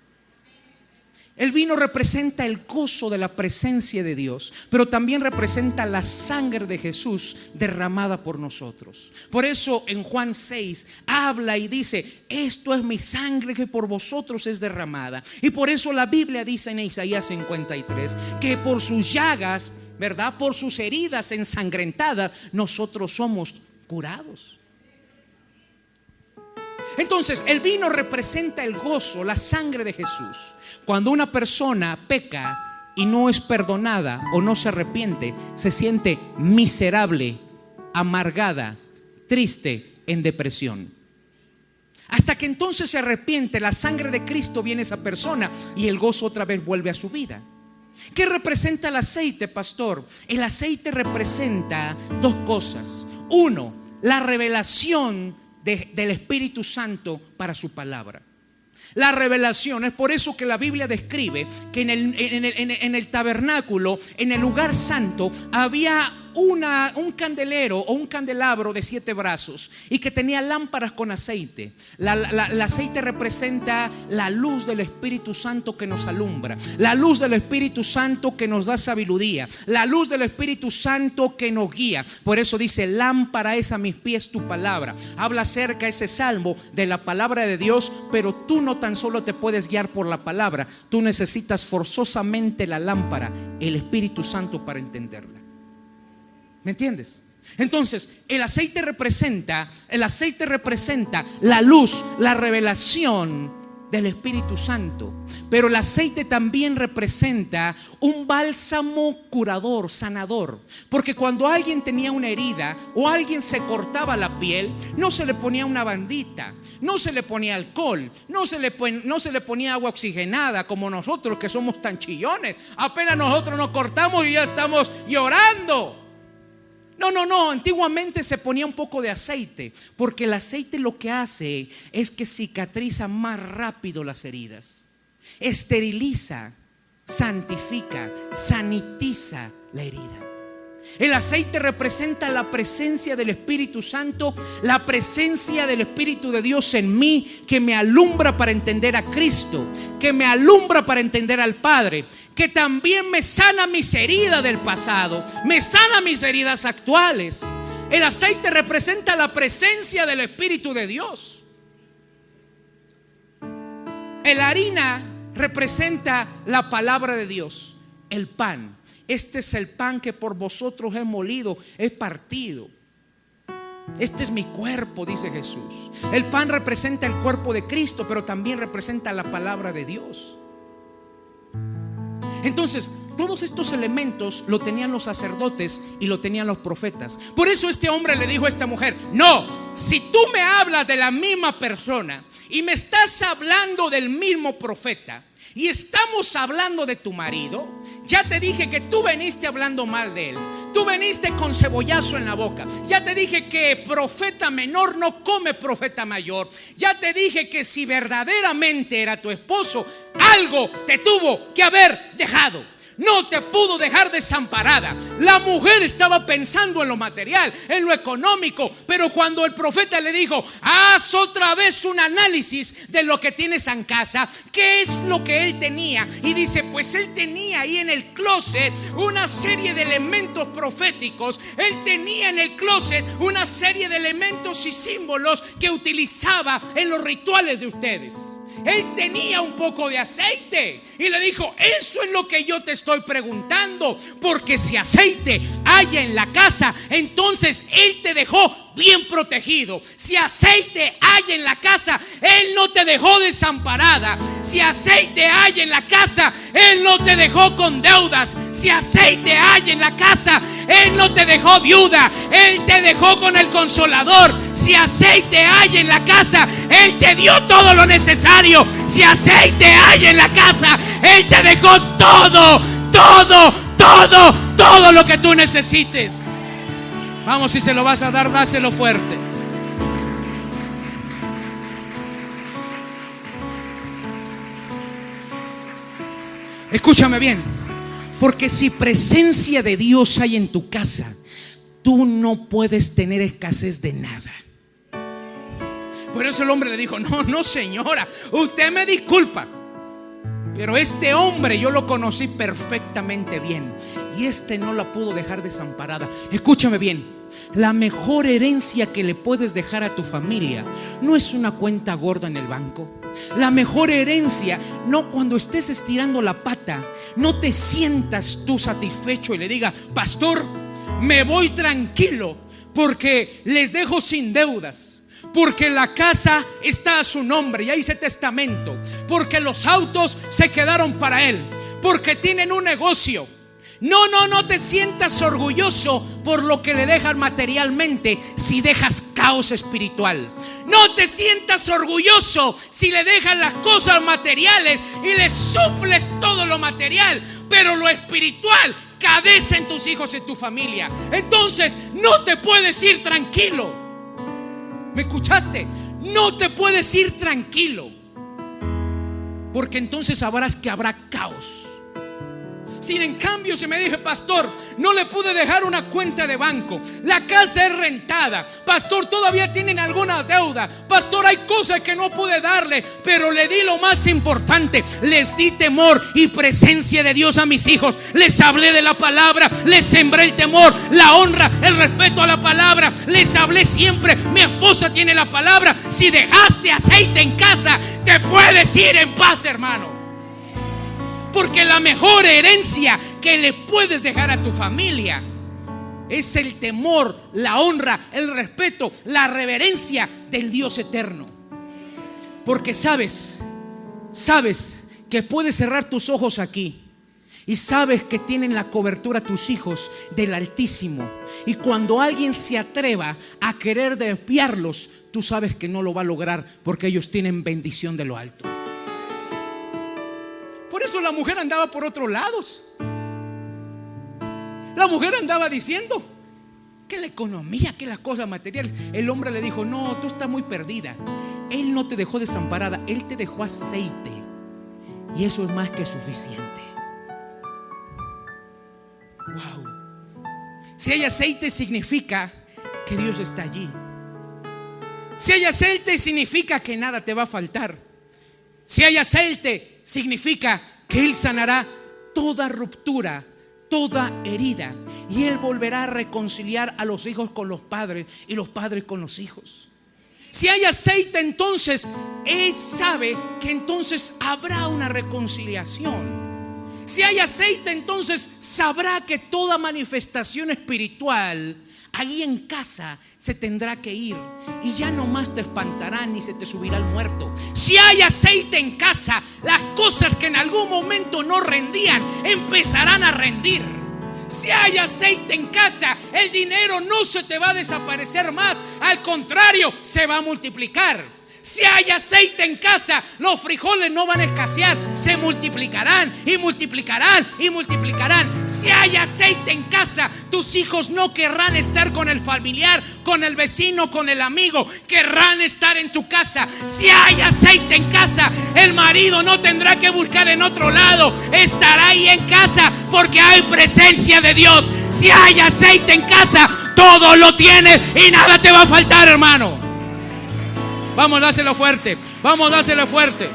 El vino representa el gozo de la presencia de Dios, pero también representa la sangre de Jesús derramada por nosotros. Por eso en Juan 6 habla y dice: esto es mi sangre que por vosotros es derramada. Y por eso la Biblia dice en Isaías 53 que por sus llagas, ¿verdad?, por sus heridas ensangrentadas, nosotros somos curados. Entonces el vino representa el gozo, la sangre de Jesús. Cuando una persona peca y no es perdonada o no se arrepiente, se siente miserable, amargada, triste, en depresión. Hasta que entonces se arrepiente, la sangre de Cristo viene a esa persona y el gozo otra vez vuelve a su vida. ¿Qué representa el aceite, pastor? El aceite representa dos cosas. Uno, la revelación del Espíritu Santo para su palabra. La revelación, es por eso que la Biblia describe que en el tabernáculo, en el lugar santo, había un candelero o un candelabro de 7 brazos y que tenía lámparas con aceite. El aceite representa la luz del Espíritu Santo que nos alumbra, la luz del Espíritu Santo que nos da sabiduría, la luz del Espíritu Santo que nos guía. Por eso dice: lámpara es a mis pies tu palabra. Habla acerca ese salmo de la palabra de Dios, pero tú no tan solo te puedes guiar por la palabra, tú necesitas forzosamente la lámpara, el Espíritu Santo, para entenderla. ¿Me entiendes? Entonces el aceite representa la luz, la revelación del Espíritu Santo. Pero el aceite también representa un bálsamo curador, sanador. Porque cuando alguien tenía una herida o alguien se cortaba la piel, no se le ponía una bandita, no se le ponía alcohol, no se le ponía agua oxigenada como nosotros, que somos tan chillones. Apenas nosotros nos cortamos y ya estamos llorando. No, antiguamente se ponía un poco de aceite, porque el aceite lo que hace es que cicatriza más rápido las heridas, esteriliza, santifica, sanitiza la herida. El aceite representa la presencia del Espíritu Santo, la presencia del Espíritu de Dios en mí, que me alumbra para entender a Cristo, que me alumbra para entender al Padre, que también me sana mis heridas del pasado, me sana mis heridas actuales. El aceite representa la presencia del Espíritu de Dios. La harina representa la palabra de Dios. El pan: este es el pan que por vosotros he molido, he partido. Este es mi cuerpo, dice Jesús. El pan representa el cuerpo de Cristo, pero también representa la palabra de Dios. Entonces, todos estos elementos lo tenían los sacerdotes y lo tenían los profetas. Por eso este hombre le dijo a esta mujer: no, si tú me hablas de la misma persona y me estás hablando del mismo profeta y estamos hablando de tu marido, ya te dije que tú veniste hablando mal de él, tú veniste con cebollazo en la boca, ya te dije que profeta menor no come profeta mayor, ya te dije que si verdaderamente era tu esposo, algo te tuvo que haber dejado. No te pudo dejar desamparada. La mujer estaba pensando en lo material, en lo económico, pero cuando el profeta le dijo: haz otra vez un análisis de lo que tienes en casa, ¿qué es lo que él tenía? Y dice: pues él tenía ahí en el closet una serie de elementos proféticos. Él tenía en el closet una serie de elementos y símbolos que utilizaba en los rituales de ustedes. Él tenía un poco de aceite y le dijo: eso es lo que yo te estoy preguntando, porque si aceite hay en la casa, entonces él te dejó bien protegido. Si aceite hay en la casa, él no te dejó desamparada. Si aceite hay en la casa, él no te dejó con deudas. Si aceite hay en la casa, él no te dejó viuda, él te dejó con el Consolador. Si aceite hay en la casa, él te dio todo lo necesario. Si aceite hay en la casa, él te dejó todo lo que tú necesites. Vamos, si se lo vas a dar, dáselo fuerte. Escúchame bien, porque si presencia de Dios hay en tu casa, tú no puedes tener escasez de nada. Por eso el hombre le dijo: no señora, usted me disculpa, pero este hombre yo lo conocí perfectamente bien y este no la pudo dejar desamparada. Escúchame bien, la mejor herencia que le puedes dejar a tu familia no es una cuenta gorda en el banco. La mejor herencia, no cuando estés estirando la pata, no te sientas tú satisfecho y le digas: pastor, me voy tranquilo porque les dejo sin deudas, porque la casa está a su nombre, ya hice testamento, porque los autos se quedaron para él, porque tienen un negocio. No te sientas orgulloso por lo que le dejan materialmente si dejas caos espiritual. No te sientas orgulloso si le dejas las cosas materiales y le suples todo lo material, pero lo espiritual cadece en tus hijos, en tu familia. Entonces no te puedes ir tranquilo. ¿Me escuchaste? No te puedes ir tranquilo, porque entonces sabrás que habrá caos. Sin en cambio, si me dije: pastor, no le pude dejar una cuenta de banco, la casa es rentada, pastor, todavía tienen alguna deuda, pastor, hay cosas que no pude darle, pero le di lo más importante, les di temor y presencia de Dios a mis hijos, les hablé de la palabra, les sembré el temor, la honra, el respeto a la palabra, les hablé siempre: mi esposa tiene la palabra, si dejaste aceite en casa, te puedes ir en paz, hermano. Porque la mejor herencia que le puedes dejar a tu familia es el temor, la honra, el respeto, la reverencia del Dios eterno. Porque sabes que puedes cerrar tus ojos aquí y sabes que tienen la cobertura tus hijos del Altísimo. Y cuando alguien se atreva a querer desviarlos, tú sabes que no lo va a lograr, porque ellos tienen bendición de lo alto. Por eso la mujer andaba por otros lados. La mujer andaba diciendo que la economía, que las cosas materiales. El hombre le dijo: no, tú estás muy perdida. Él no te dejó desamparada, él te dejó aceite, y eso es más que suficiente. Wow. Si hay aceite, significa que Dios está allí. Si hay aceite, significa que nada te va a faltar. Si hay aceite, significa que Él sanará toda ruptura, toda herida, y Él volverá a reconciliar a los hijos con los padres y los padres con los hijos. Si hay aceite, entonces Él sabe que entonces habrá una reconciliación. Si hay aceite, entonces sabrá que toda manifestación espiritual allí en casa se tendrá que ir, y ya no más te espantarán ni se te subirá el muerto. Si hay aceite en casa, las cosas que en algún momento no rendían empezarán a rendir. Si hay aceite en casa, el dinero no se te va a desaparecer más, al contrario, se va a multiplicar. Si hay aceite en casa, los frijoles no van a escasear, se multiplicarán y multiplicarán y multiplicarán. Si hay aceite en casa, tus hijos no querrán estar con el familiar, con el vecino, con el amigo, querrán estar en tu casa. Si hay aceite en casa, el marido no tendrá que buscar en otro lado, estará ahí en casa porque hay presencia de Dios. Si hay aceite en casa, todo lo tienes y nada te va a faltar, hermano. Vamos, dáselo fuerte. Vamos, dáselo fuerte.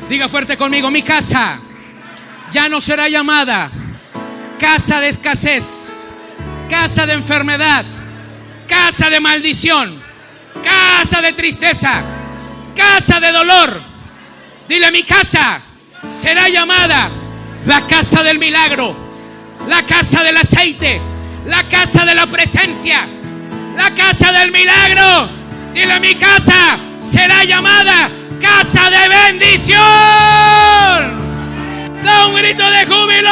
Diga fuerte conmigo: mi casa ya no será llamada casa de escasez, casa de enfermedad, casa de maldición, casa de tristeza, casa de dolor. Dile: mi casa será llamada la casa del milagro, la casa del aceite, la casa de la presencia, la casa del milagro. Dile: mi casa será llamada casa de bendición. Da un grito de júbilo.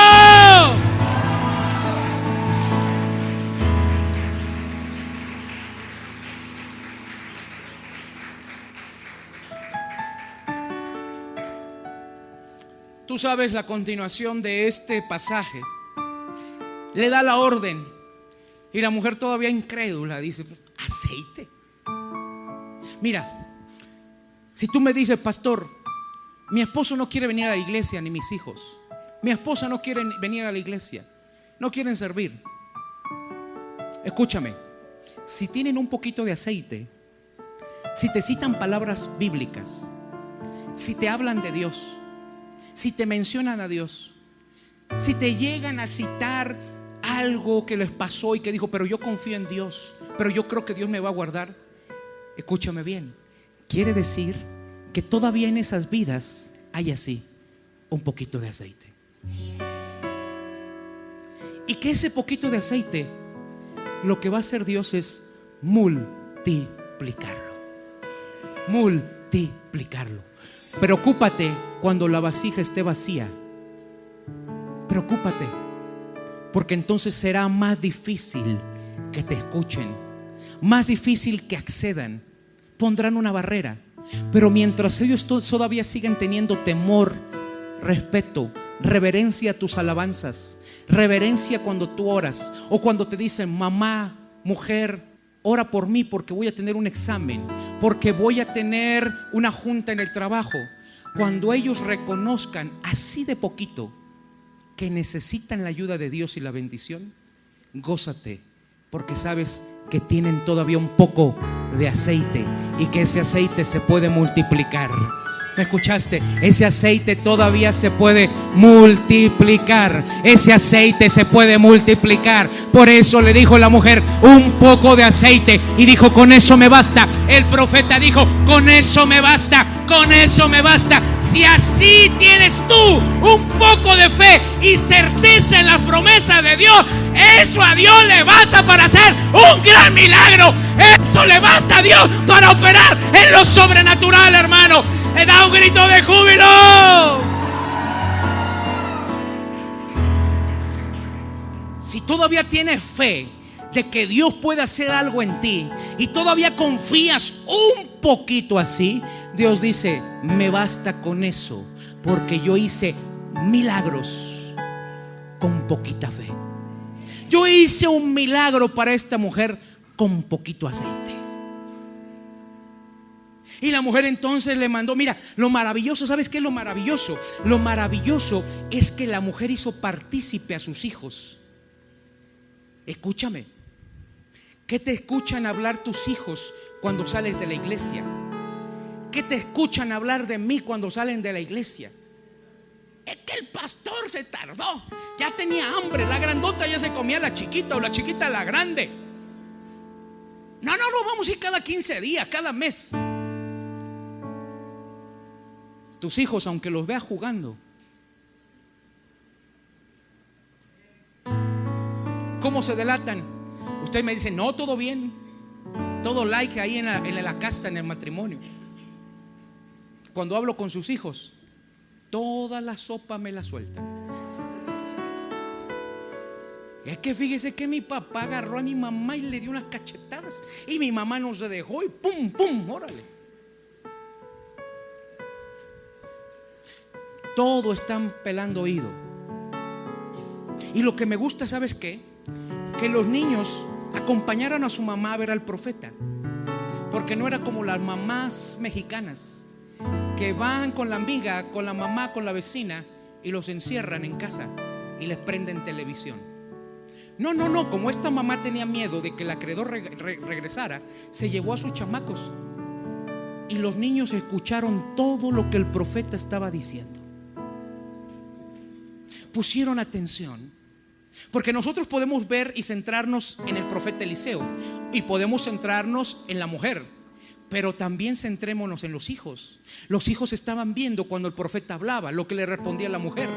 Tú sabes la continuación de este pasaje. Le da la orden y la mujer, todavía incrédula, dice: ¿aceite? Mira, si tú me dices, pastor, mi esposo no quiere venir a la iglesia, ni mis hijos. Mi esposa no quiere venir a la iglesia, no quieren servir. Escúchame, si tienen un poquito de aceite, si te citan palabras bíblicas, si te hablan de Dios, si te mencionan a Dios, si te llegan a citar algo que les pasó y que dijo, pero yo confío en Dios, pero yo creo que Dios me va a guardar. Escúchame bien, quiere decir que todavía en esas vidas hay así un poquito de aceite. Y que ese poquito de aceite, lo que va a hacer Dios es multiplicarlo. Multiplicarlo. Preocúpate cuando la vasija esté vacía. Preocúpate, porque entonces será más difícil que te escuchen, más difícil que accedan. Pondrán una barrera. Pero mientras ellos todavía siguen teniendo temor, respeto, reverencia a tus alabanzas, reverencia cuando tú oras, o cuando te dicen, mamá, mujer, ora por mí porque voy a tener un examen, porque voy a tener una junta en el trabajo. Cuando ellos reconozcan así de poquito que necesitan la ayuda de Dios y la bendición, gózate, porque sabes que tienen todavía un poco de aceite y que ese aceite se puede multiplicar. ¿Me escuchaste? Ese aceite todavía se puede multiplicar. Ese aceite se puede multiplicar. Por eso le dijo la mujer, un poco de aceite, y dijo, con eso me basta. El profeta dijo, con eso me basta, con eso me basta. Si así tienes tú un poco de fe y certeza en la promesa de Dios, eso a Dios le basta para hacer un gran milagro. Eso le basta a Dios para operar en lo sobrenatural, hermano. Da un grito de júbilo. Si todavía tienes fe de que Dios puede hacer algo en ti y todavía confías un poquito así, Dios dice, me basta con eso, porque yo hice milagros con poquita fe. Yo hice un milagro para esta mujer con poquito aceite. Y la mujer entonces le mandó, mira, lo maravilloso, ¿sabes qué es lo maravilloso? Lo maravilloso es que la mujer hizo partícipe a sus hijos. Escúchame, ¿qué te escuchan hablar tus hijos cuando sales de la iglesia? ¿Qué te escuchan hablar de mí cuando salen de la iglesia? Es que el pastor se tardó, ya tenía hambre, la grandota ya se comía a la chiquita o la chiquita a la grande. No, vamos a ir cada 15 días, cada mes. Tus hijos, aunque los veas jugando, ¿cómo se delatan? Usted me dice, no, todo bien, todo like ahí en la casa, en el matrimonio. Cuando hablo con sus hijos, toda la sopa me la sueltan. Es que fíjese que mi papá agarró a mi mamá y le dio unas cachetadas, y mi mamá no se dejó y pum, pum, órale. Todo están pelando oído. Y lo que me gusta, ¿sabes qué? Que los niños acompañaran a su mamá a ver al profeta. Porque no era como las mamás mexicanas que van con la amiga, con la mamá, con la vecina y los encierran en casa y les prenden televisión. No, como esta mamá tenía miedo de que el acreedor regresara, se llevó a sus chamacos y los niños escucharon todo lo que el profeta estaba diciendo. Pusieron atención, porque nosotros podemos ver y centrarnos en el profeta Eliseo y podemos centrarnos en la mujer, pero también centrémonos en los hijos. Los hijos estaban viendo cuando el profeta hablaba, lo que le respondía la mujer.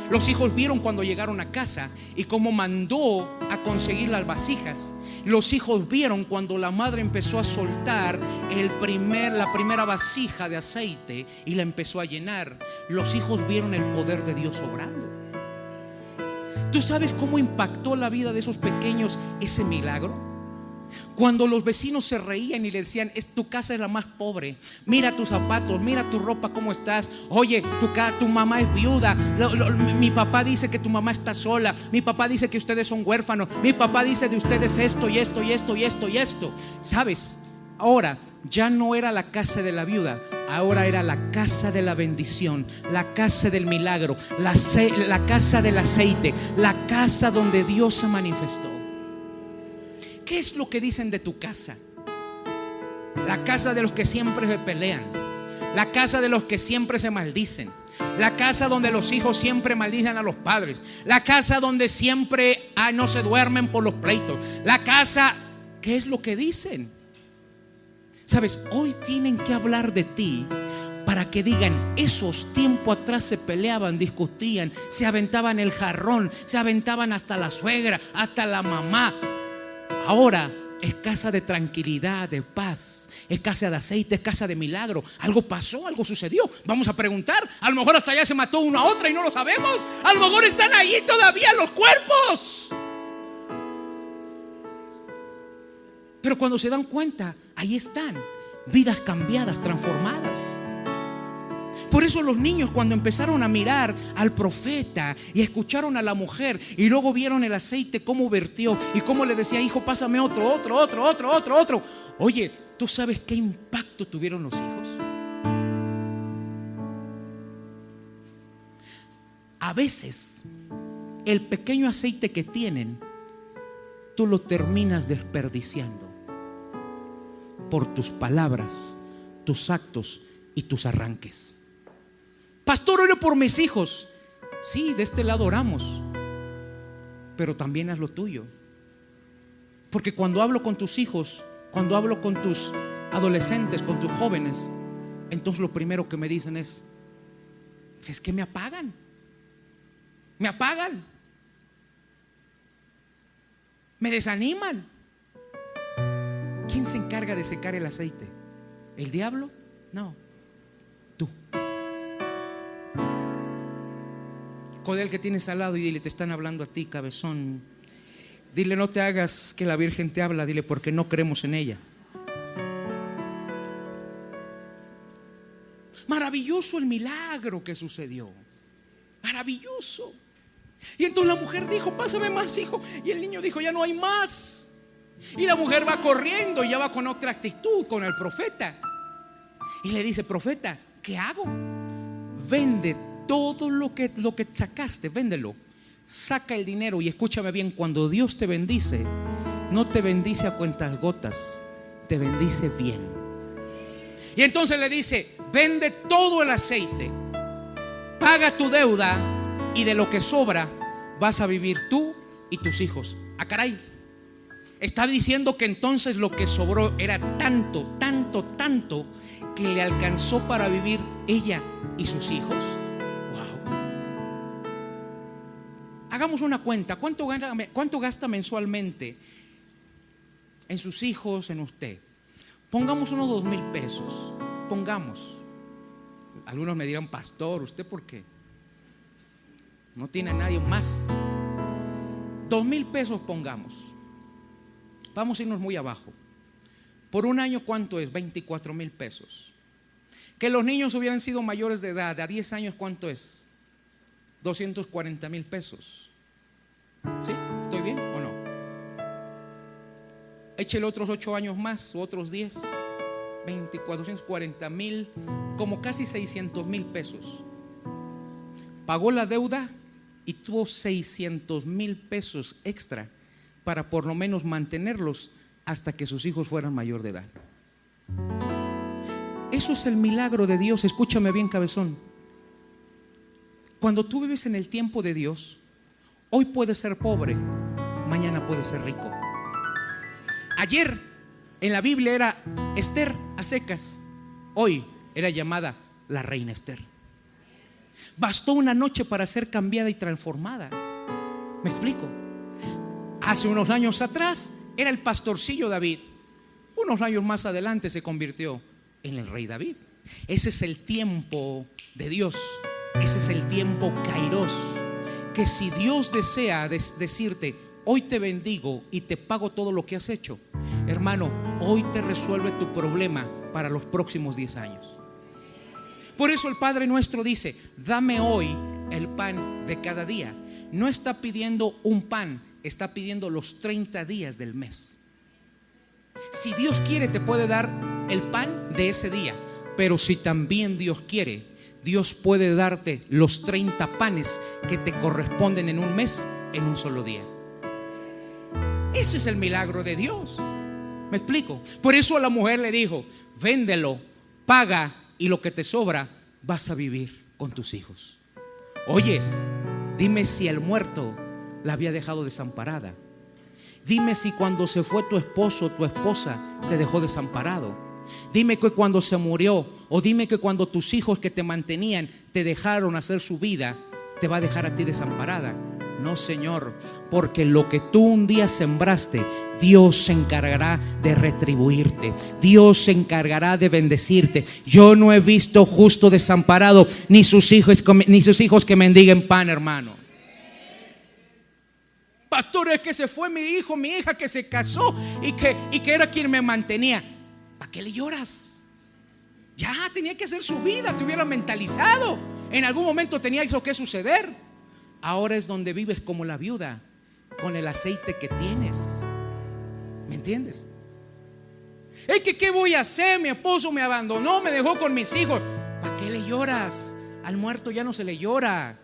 Los hijos vieron cuando llegaron a casa y cómo mandó a conseguir las vasijas. Los hijos vieron cuando la madre empezó a soltar la primera vasija de aceite y la empezó a llenar. Los hijos vieron el poder de Dios obrando. ¿Tú sabes cómo impactó la vida de esos pequeños ese milagro? Cuando los vecinos se reían y le decían, tu casa es la más pobre, mira tus zapatos, mira tu ropa, cómo estás. Oye, tu mamá es viuda. Mi papá dice que tu mamá está sola. Mi papá dice que ustedes son huérfanos. Mi papá dice de ustedes esto y esto y esto y esto y esto. ¿Sabes? Ahora, ya no era la casa de la viuda, ahora era la casa de la bendición, la casa del milagro, la casa del aceite, la casa donde Dios se manifestó. ¿Qué es lo que dicen de tu casa? La casa de los que siempre se pelean, la casa de los que siempre se maldicen, la casa donde los hijos siempre maldicen a los padres, la casa donde siempre no se duermen por los pleitos, la casa. ¿Qué es lo que dicen? Sabes, hoy tienen que hablar de ti para que digan: esos tiempos atrás se peleaban, discutían, se aventaban el jarrón, se aventaban hasta la suegra, hasta la mamá. Ahora es casa de tranquilidad, de paz, es casa de aceite, es casa de milagro. Algo pasó, algo sucedió. Vamos a preguntar. A lo mejor hasta allá se mató una a otra y no lo sabemos. A lo mejor están ahí todavía los cuerpos. Pero cuando se dan cuenta, ahí están, vidas cambiadas, transformadas. Por eso los niños, cuando empezaron a mirar al profeta y escucharon a la mujer y luego vieron el aceite cómo vertió y cómo le decía: hijo, pásame otro. Oye, ¿tú sabes qué impacto tuvieron los hijos? A veces el pequeño aceite que tienen, tú lo terminas desperdiciando por tus palabras, tus actos y tus arranques. Pastor, ore por mis hijos. Sí, de este lado oramos, pero también haz lo tuyo. Porque cuando hablo con tus hijos, cuando hablo con tus adolescentes, con tus jóvenes, entonces lo primero que me dicen es que me apagan. Me apagan. Me desaniman. ¿Quién se encarga de secar el aceite? ¿El diablo? No, tú. Codel que tienes al lado y dile: te están hablando a ti, cabezón. Dile: no te hagas que la Virgen te habla. Dile: porque no creemos en ella. Maravilloso el milagro que sucedió. Maravilloso. Y entonces la mujer dijo: pásame más, hijo. Y el niño dijo: ya no hay más. Y la mujer va corriendo y ya va con otra actitud con el profeta. Y le dice: profeta, ¿qué hago? Vende todo lo que sacaste, véndelo. Saca el dinero. Y escúchame bien: cuando Dios te bendice, no te bendice a cuentas gotas, te bendice bien. Y entonces le dice: vende todo el aceite, paga tu deuda, y de lo que sobra vas a vivir tú y tus hijos. Ah, caray. Está diciendo que entonces lo que sobró era tanto que le alcanzó para vivir ella y sus hijos. Wow. Hagamos una cuenta. ¿Cuánto gasta mensualmente en sus hijos, en usted? Pongamos unos 2,000 pesos. Pongamos. Algunos me dirán: pastor, ¿usted por qué? No tiene a nadie más. 2,000 pesos pongamos. Vamos a irnos muy abajo. Por un año, ¿cuánto es? 24,000 pesos. Que los niños hubieran sido mayores de edad, a 10 años, ¿cuánto es? 240,000 pesos. ¿Sí? ¿Estoy bien o no? Échele otros 8 años más, o otros 10, 240,000, como casi 600,000 pesos. Pagó la deuda y tuvo 600,000 pesos extra para por lo menos mantenerlos hasta que sus hijos fueran mayor de edad. Eso es el milagro de Dios. Escúchame bien, cabezón. Cuando tú vives en el tiempo de Dios, hoy puedes ser pobre, mañana puedes ser rico. Ayer en la Biblia era Esther a secas, hoy era llamada la reina Esther. Bastó una noche para ser cambiada y transformada. ¿Me explico? Hace unos años atrás era el pastorcillo David. Unos años más adelante se convirtió en el rey David. Ese es el tiempo de Dios. Ese es el tiempo kairos. Que si Dios desea decirte: hoy te bendigo y te pago todo lo que has hecho, hermano, hoy te resuelve tu problema para los próximos 10 años. Por eso el Padre Nuestro dice: dame hoy el pan de cada día. No está pidiendo un pan, está pidiendo los 30 días del mes. Si Dios quiere, te puede dar el pan de ese día. Pero si también Dios quiere, Dios puede darte los 30 panes que te corresponden en un mes, en un solo día. Ese es el milagro de Dios. ¿Me explico? Por eso a la mujer le dijo: véndelo, paga, y lo que te sobra vas a vivir con tus hijos. Oye, dime si el muerto la había dejado desamparada. Dime si cuando se fue tu esposo o tu esposa te dejó desamparado. Dime que cuando se murió, o dime que cuando tus hijos que te mantenían te dejaron hacer su vida, te va a dejar a ti desamparada. No, Señor, porque lo que tú un día sembraste, Dios se encargará de retribuirte. Dios se encargará de bendecirte. Yo no he visto justo desamparado, ni sus hijos que mendiguen pan, hermano. Pastor, es que se fue mi hijo, mi hija que se casó y que era quien me mantenía. ¿Para qué le lloras? Ya tenía que hacer su vida, te hubiera mentalizado. En algún momento tenía eso que suceder. Ahora es donde vives como la viuda, con el aceite que tienes. ¿Me entiendes? Es que ¿qué voy a hacer? Mi esposo me abandonó, me dejó con mis hijos. ¿Para qué le lloras? Al muerto ya no se le llora.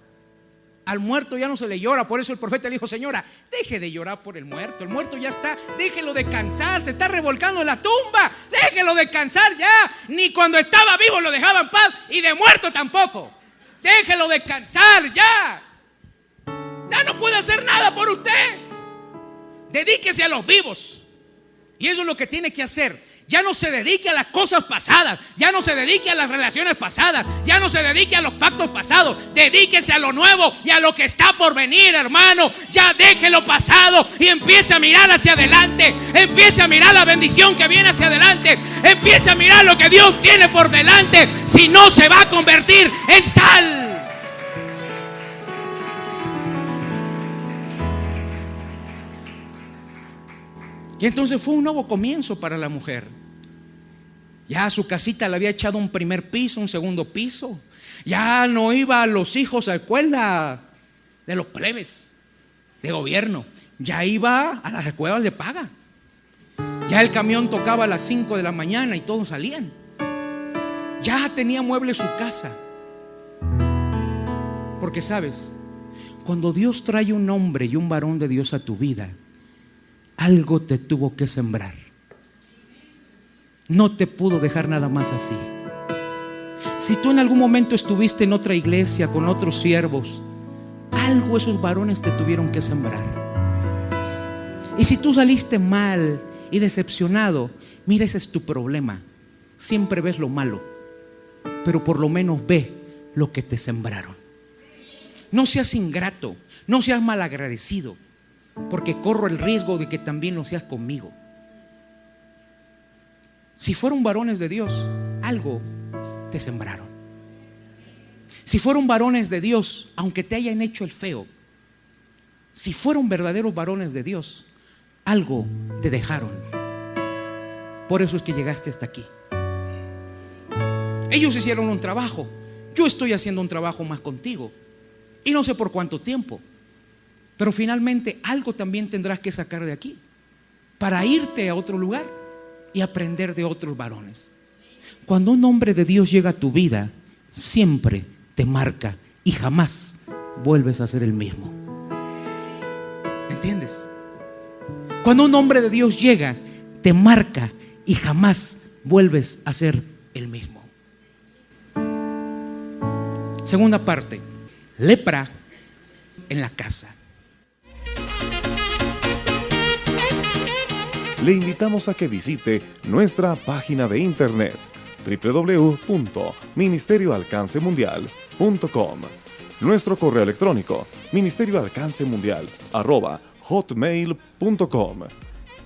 Al muerto ya no se le llora. Por eso el profeta le dijo: señora, deje de llorar por el muerto. El muerto ya está, déjelo descansar. Se está revolcando en la tumba. Déjelo descansar ya. Ni cuando estaba vivo lo dejaba en paz, y de muerto tampoco. Déjelo descansar ya. Ya no puede hacer nada por usted. Dedíquese a los vivos. Y eso es lo que tiene que hacer. Ya no se dedique a las cosas pasadas. Ya no se dedique a las relaciones pasadas. Ya no se dedique a los pactos pasados. Dedíquese a lo nuevo y a lo que está por venir, hermano. Ya deje lo pasado y empiece a mirar hacia adelante. Empiece a mirar la bendición que viene hacia adelante. Empiece a mirar lo que Dios tiene por delante. Si no, se va a convertir en sal. Y entonces fue un nuevo comienzo para la mujer. Ya a su casita le había echado un primer piso, un segundo piso. Ya no iba a los hijos a escuela de los plebes, de gobierno. Ya iba a las escuelas de paga. Ya el camión tocaba a las 5 de la mañana y todos salían. Ya tenía mueble su casa. Porque sabes, cuando Dios trae un hombre y un varón de Dios a tu vida, algo te tuvo que sembrar. No te pudo dejar nada más así. Si tú en algún momento estuviste en otra iglesia con otros siervos, algo esos varones te tuvieron que sembrar. Y si tú saliste mal y decepcionado, mira, ese es tu problema. Siempre ves lo malo, pero por lo menos ve lo que te sembraron. No seas ingrato, no seas malagradecido, porque corro el riesgo de que también lo seas conmigo. Si fueron varones de Dios, algo te sembraron. Si fueron varones de Dios, aunque te hayan hecho el feo, si fueron verdaderos varones de Dios, algo te dejaron. Por eso es que llegaste hasta aquí. Ellos hicieron un trabajo, yo estoy haciendo un trabajo más contigo, y no sé por cuánto tiempo. Pero finalmente algo también tendrás que sacar de aquí para irte a otro lugar y aprender de otros varones. Cuando un hombre de Dios llega a tu vida, siempre te marca y jamás vuelves a ser el mismo. ¿Me entiendes? Cuando un hombre de Dios llega, te marca y jamás vuelves a ser el mismo. Segunda parte: lepra en la casa. Le invitamos a que visite nuestra página de internet www.ministerioalcancemundial.com, nuestro correo electrónico ministerioalcancemundial@hotmail.com,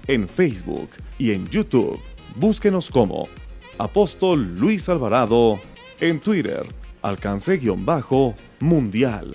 en Facebook y en YouTube búsquenos como Apóstol Luis Alvarado, en Twitter Alcance-Mundial